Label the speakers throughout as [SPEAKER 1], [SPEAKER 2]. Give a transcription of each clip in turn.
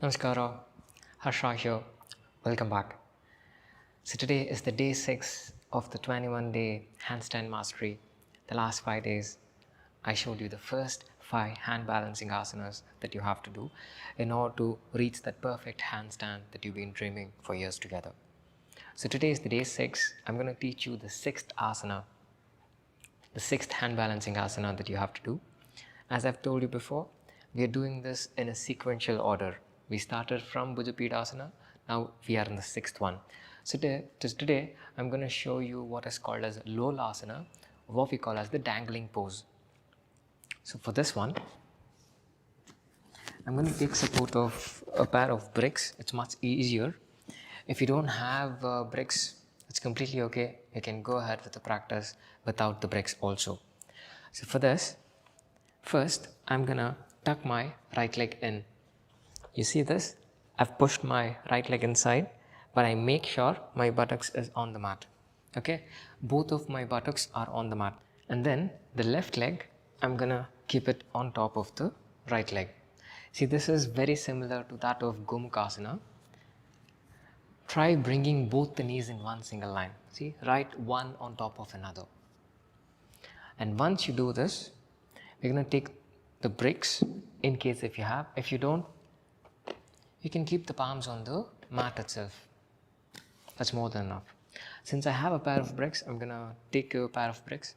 [SPEAKER 1] Namaskara, Harsha here. Welcome back. So today is the day 6 of the 21-day handstand mastery. The last 5 days, I showed you the first 5 hand balancing asanas that you have to do in order to reach that perfect handstand that you've been dreaming for years together. So today is the day 6. I'm going to teach you the 6th asana, the 6th hand balancing asana that you have to do. As I've told you before, we are doing this in a sequential order. We started from Bhujapidasana, now we are in the 6th one. So today I'm going to show you what is called as Lolasana, what we call as the dangling pose. So for this one, I'm going to take support of a pair of bricks. It's much easier. If you don't have bricks, it's completely okay. You can go ahead with the practice without the bricks also. So for this, first I'm gonna tuck my right leg in. You see this? I've pushed my right leg inside, but I make sure my buttocks is on the mat. Okay? Both of my buttocks are on the mat. And then the left leg, I'm gonna keep it on top of the right leg. See, this is very similar to that of Gomukhasana. Try bringing both the knees in one single line. See, right one on top of another. And once you do this, we're going to take the bricks in case if you have. If you don't, you can keep the palms on the mat itself. That's more than enough. Since I have a pair of bricks, I'm going to take a pair of bricks.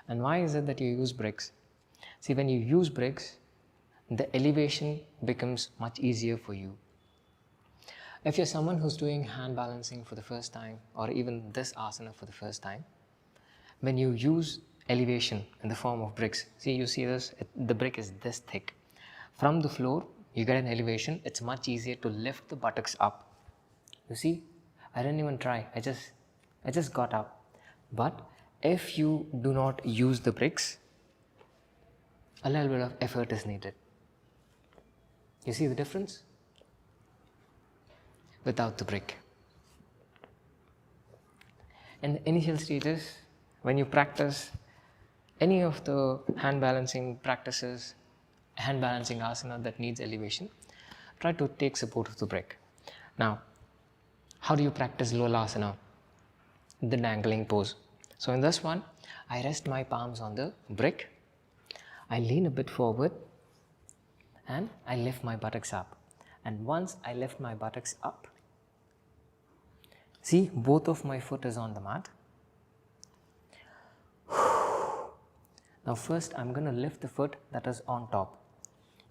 [SPEAKER 1] And why is it that you use bricks? See, when you use bricks, the elevation becomes much easier for you. If you're someone who's doing hand balancing for the first time, or even this asana for the first time, when you use elevation in the form of bricks, see, you see this, the brick is this thick. From the floor, you get an elevation. It's much easier to lift the buttocks up. You see, I didn't even try. I just got up. But if you do not use the bricks, a little bit of effort is needed. You see the difference? Without the brick. In the initial stages, when you practice any of the hand balancing practices, hand balancing asana that needs elevation, try to take support of the brick. Now, how do you practice Lolasana? The dangling pose. So in this one, I rest my palms on the brick, I lean a bit forward, and I lift my buttocks up. And once I lift my buttocks up, see, both of my foot is on the mat. Now first I'm going to lift the foot that is on top.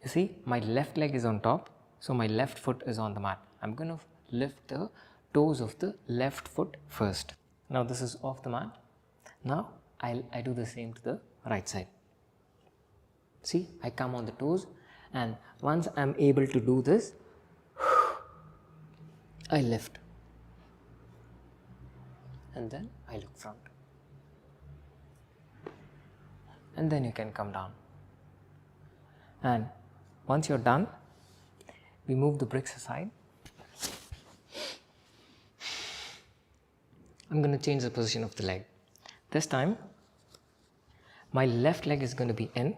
[SPEAKER 1] You see, my left leg is on top, so my left foot is on the mat. I'm going to lift the toes of the left foot first. Now this is off the mat. Now I do the same to the right side. See, I come on the toes, and once I'm able to do this, I lift. And then I look front. And then you can come down. And once you're done, we move the bricks aside. I'm going to change the position of the leg. This time, my left leg is going to be in,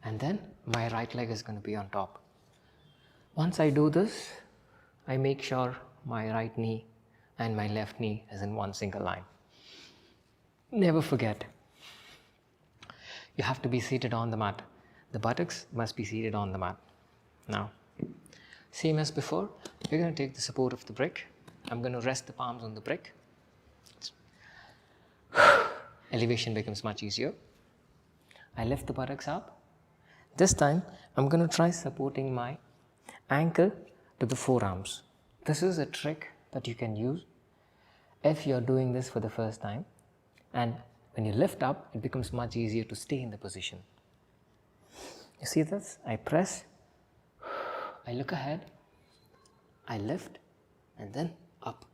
[SPEAKER 1] and then my right leg is going to be on top. Once I do this, I make sure my right knee and my left knee is in one single line. Never forget, you have to be seated on the mat. The buttocks must be seated on the mat. Now, same as before, we're going to take the support of the brick. I'm going to rest the palms on the brick. Elevation becomes much easier. I lift the buttocks up. This time, I'm going to try supporting my ankle to the forearms. This is a trick that you can use if you're doing this for the first time. And when you lift up, it becomes much easier to stay in the position. You see this? I press, I look ahead, I lift, and then up.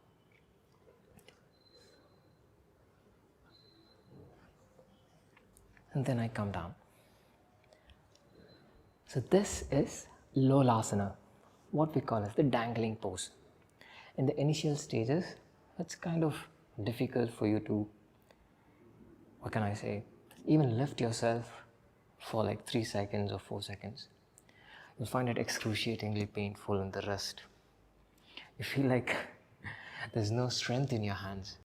[SPEAKER 1] And then I come down. So this is Lolasana, what we call as the dangling pose. In the initial stages, it's kind of difficult for you to, what can I say, even lift yourself for like 3 seconds or 4 seconds. you'll find it excruciatingly painful in the wrist. You feel like there's no strength in your hands.